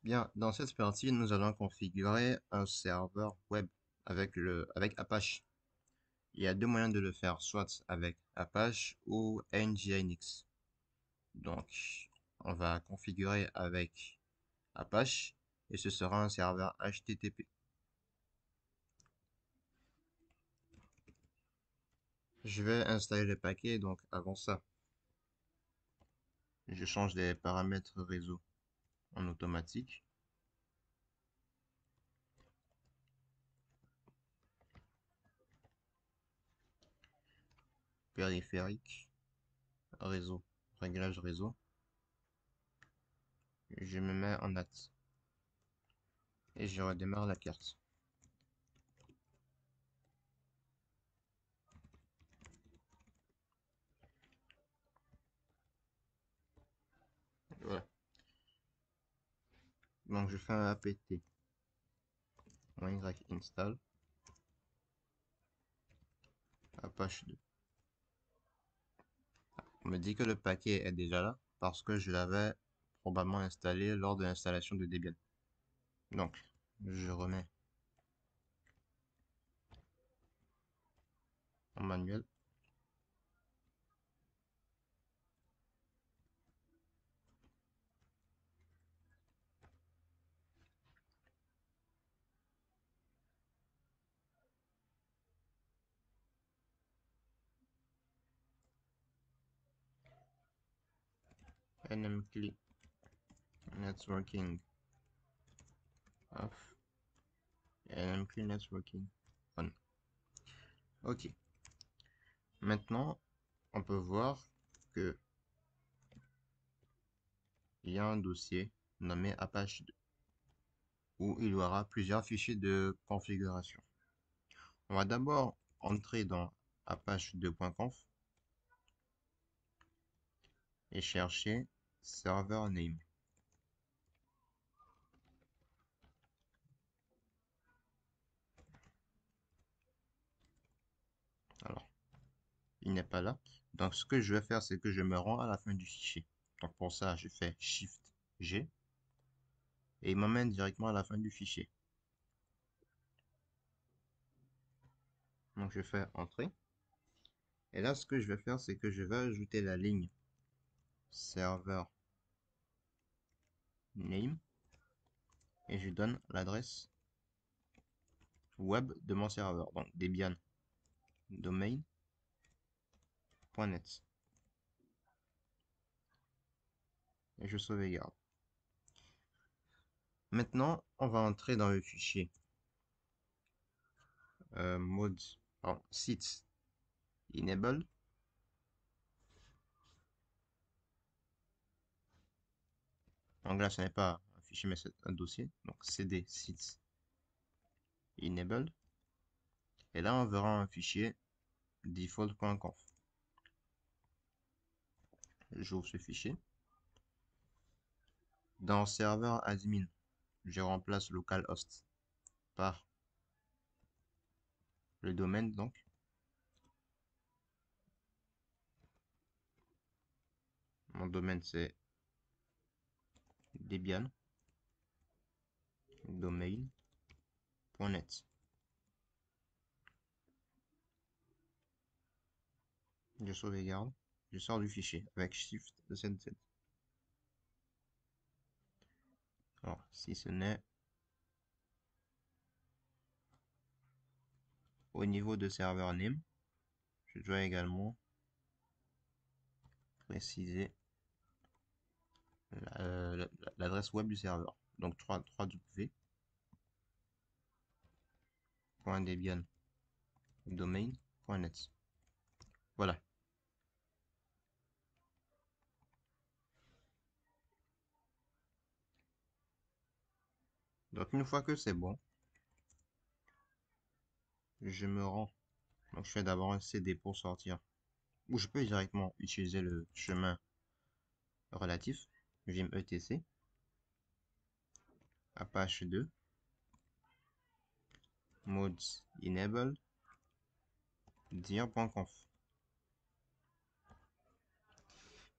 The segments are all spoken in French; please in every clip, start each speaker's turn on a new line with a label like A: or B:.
A: Bien, dans cette partie, nous allons configurer un serveur web avec Apache. Il y a deux moyens de le faire, soit avec Apache ou Nginx. Donc, on va configurer avec Apache et ce sera un serveur HTTP. Je vais installer le paquet, donc avant ça, je change les paramètres réseau en automatique. Périphérique, réseau, réglage réseau. Je me mets en NAT et je redémarre la carte. Voilà. Donc je fais un apt y install Apache 2. On me dit que le paquet est déjà là parce que je l'avais probablement installé lors de l'installation de Debian. Donc, je remets en manuel. nmcli networking off nmcli networking on. Ok. Maintenant, on peut voir que il y a un dossier nommé Apache 2 où il y aura plusieurs fichiers de configuration. On va d'abord entrer dans apache2.conf et chercher server name. Alors, il n'est pas là. Donc, ce que je vais faire, c'est que je me rends à la fin du fichier. Donc, pour ça, je fais Shift G et il m'emmène directement à la fin du fichier. Donc, je fais Entrée. Et là, ce que je vais faire, c'est que je vais ajouter la ligne serveur name et je donne l'adresse web de mon serveur. Donc, Debian domain.net. Et je sauvegarde. Maintenant, on va entrer dans le fichier mods, pardon, sites enabled. Donc là, ce n'est pas un fichier, mais c'est un dossier. Donc cd sites enabled. Et là, on verra un fichier default.conf. J'ouvre ce fichier. Dans serveur admin, je remplace localhost par le domaine. Donc, mon domaine, c'est Debian domain.net. Je sauvegarde. Je sors du fichier avec Shift ZZ. Alors, si ce n'est au niveau de serveur name, je dois également préciser l'adresse web du serveur. Donc 3w.debian.domain.net. Voilà. Donc une fois que c'est bon, je me rends. Donc je fais d'abord un cd pour sortir. Ou je peux directement utiliser le chemin relatif. Vim etc. Apache 2. Mods enable. dir.conf.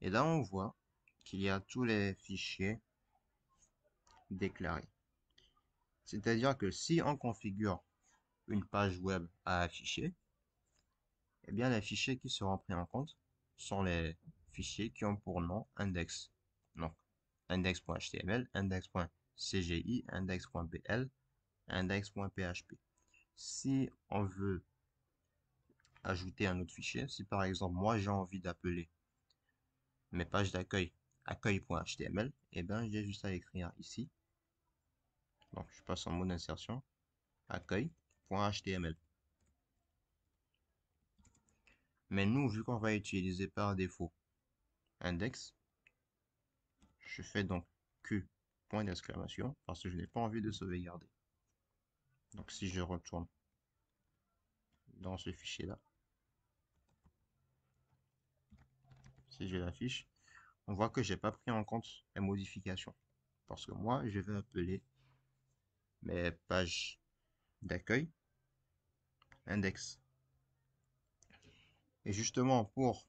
A: Et là on voit qu'il y a tous les fichiers déclaré. C'est-à-dire que si on configure une page web à afficher, eh bien les fichiers qui seront pris en compte sont les fichiers qui ont pour nom index. Donc, index.html, index.cgi, index.pl, index.php. Si on veut ajouter un autre fichier, si par exemple moi j'ai envie d'appeler mes pages d'accueil accueil.html, eh bien j'ai juste à écrire ici. Donc je passe en mode insertion, accueil.html. Mais nous, vu qu'on va utiliser par défaut index, je fais donc Q point d'exclamation parce que je n'ai pas envie de sauvegarder. Donc si je retourne dans ce fichier-là, si je l'affiche, on voit que j'ai pas pris en compte les modifications. Parce que moi, je vais appeler mes pages d'accueil index. Et justement, pour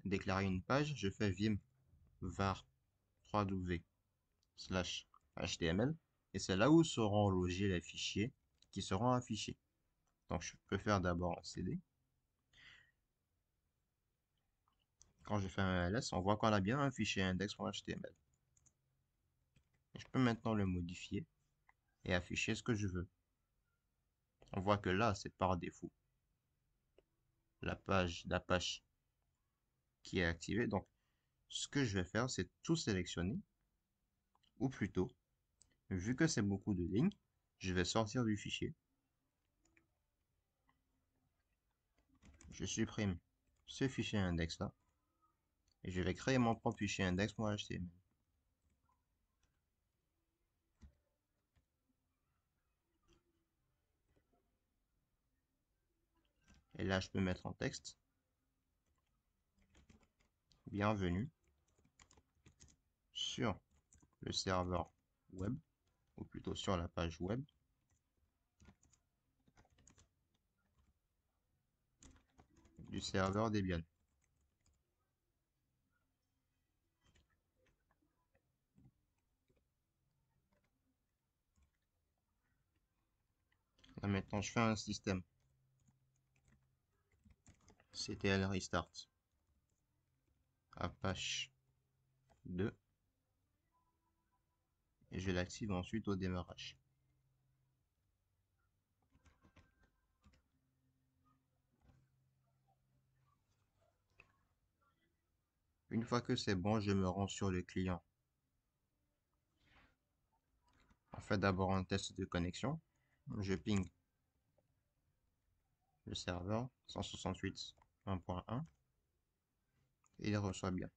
A: déclarer une page, je fais vim var 3w slash html. Et c'est là où seront logés les fichiers qui seront affichés. Donc je peux faire d'abord un cd. Quand je fais un ls, on voit qu'on a bien un fichier index.html. Et je peux maintenant le modifier et afficher ce que je veux. On voit que là, c'est par défaut la page d'Apache qui est activée. Donc, ce que je vais faire, c'est tout sélectionner, ou plutôt, vu que c'est beaucoup de lignes, je vais sortir du fichier. Je supprime ce fichier index là et je vais créer mon propre fichier index.html. Et là, je peux mettre en texte, bienvenue sur le serveur web, ou plutôt sur la page web du serveur Debian. Là maintenant, je fais un système ctl restart Apache 2 et je l'active ensuite au démarrage. Une fois que c'est bon, je me rends sur le client. On fait d'abord un test de connexion. Je ping le serveur 168.1.1 et il reçoit bien.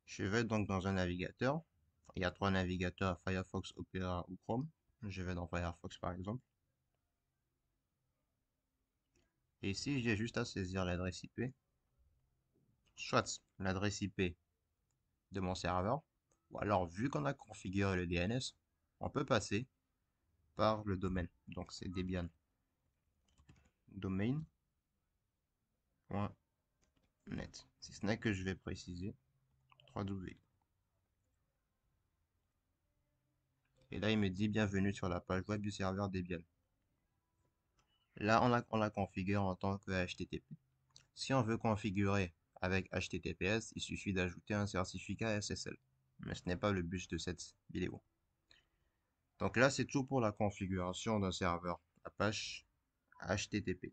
A: Je vais donc dans un navigateur. Il y a trois navigateurs, Firefox, Opera ou Chrome. Je vais dans Firefox par exemple. Et ici, j'ai juste à saisir l'adresse IP, soit l'adresse IP de mon serveur, ou alors vu qu'on a configuré le DNS, on peut passer par le domaine. Donc c'est Debian domain.net. Si ce n'est que je vais préciser 3W. Et là, il me dit bienvenue sur la page web du serveur Debian. Là, on la configure en tant que HTTP. Si on veut configurer avec HTTPS, il suffit d'ajouter un certificat SSL. Mais ce n'est pas le but de cette vidéo. Donc là, c'est tout pour la configuration d'un serveur Apache HTTP.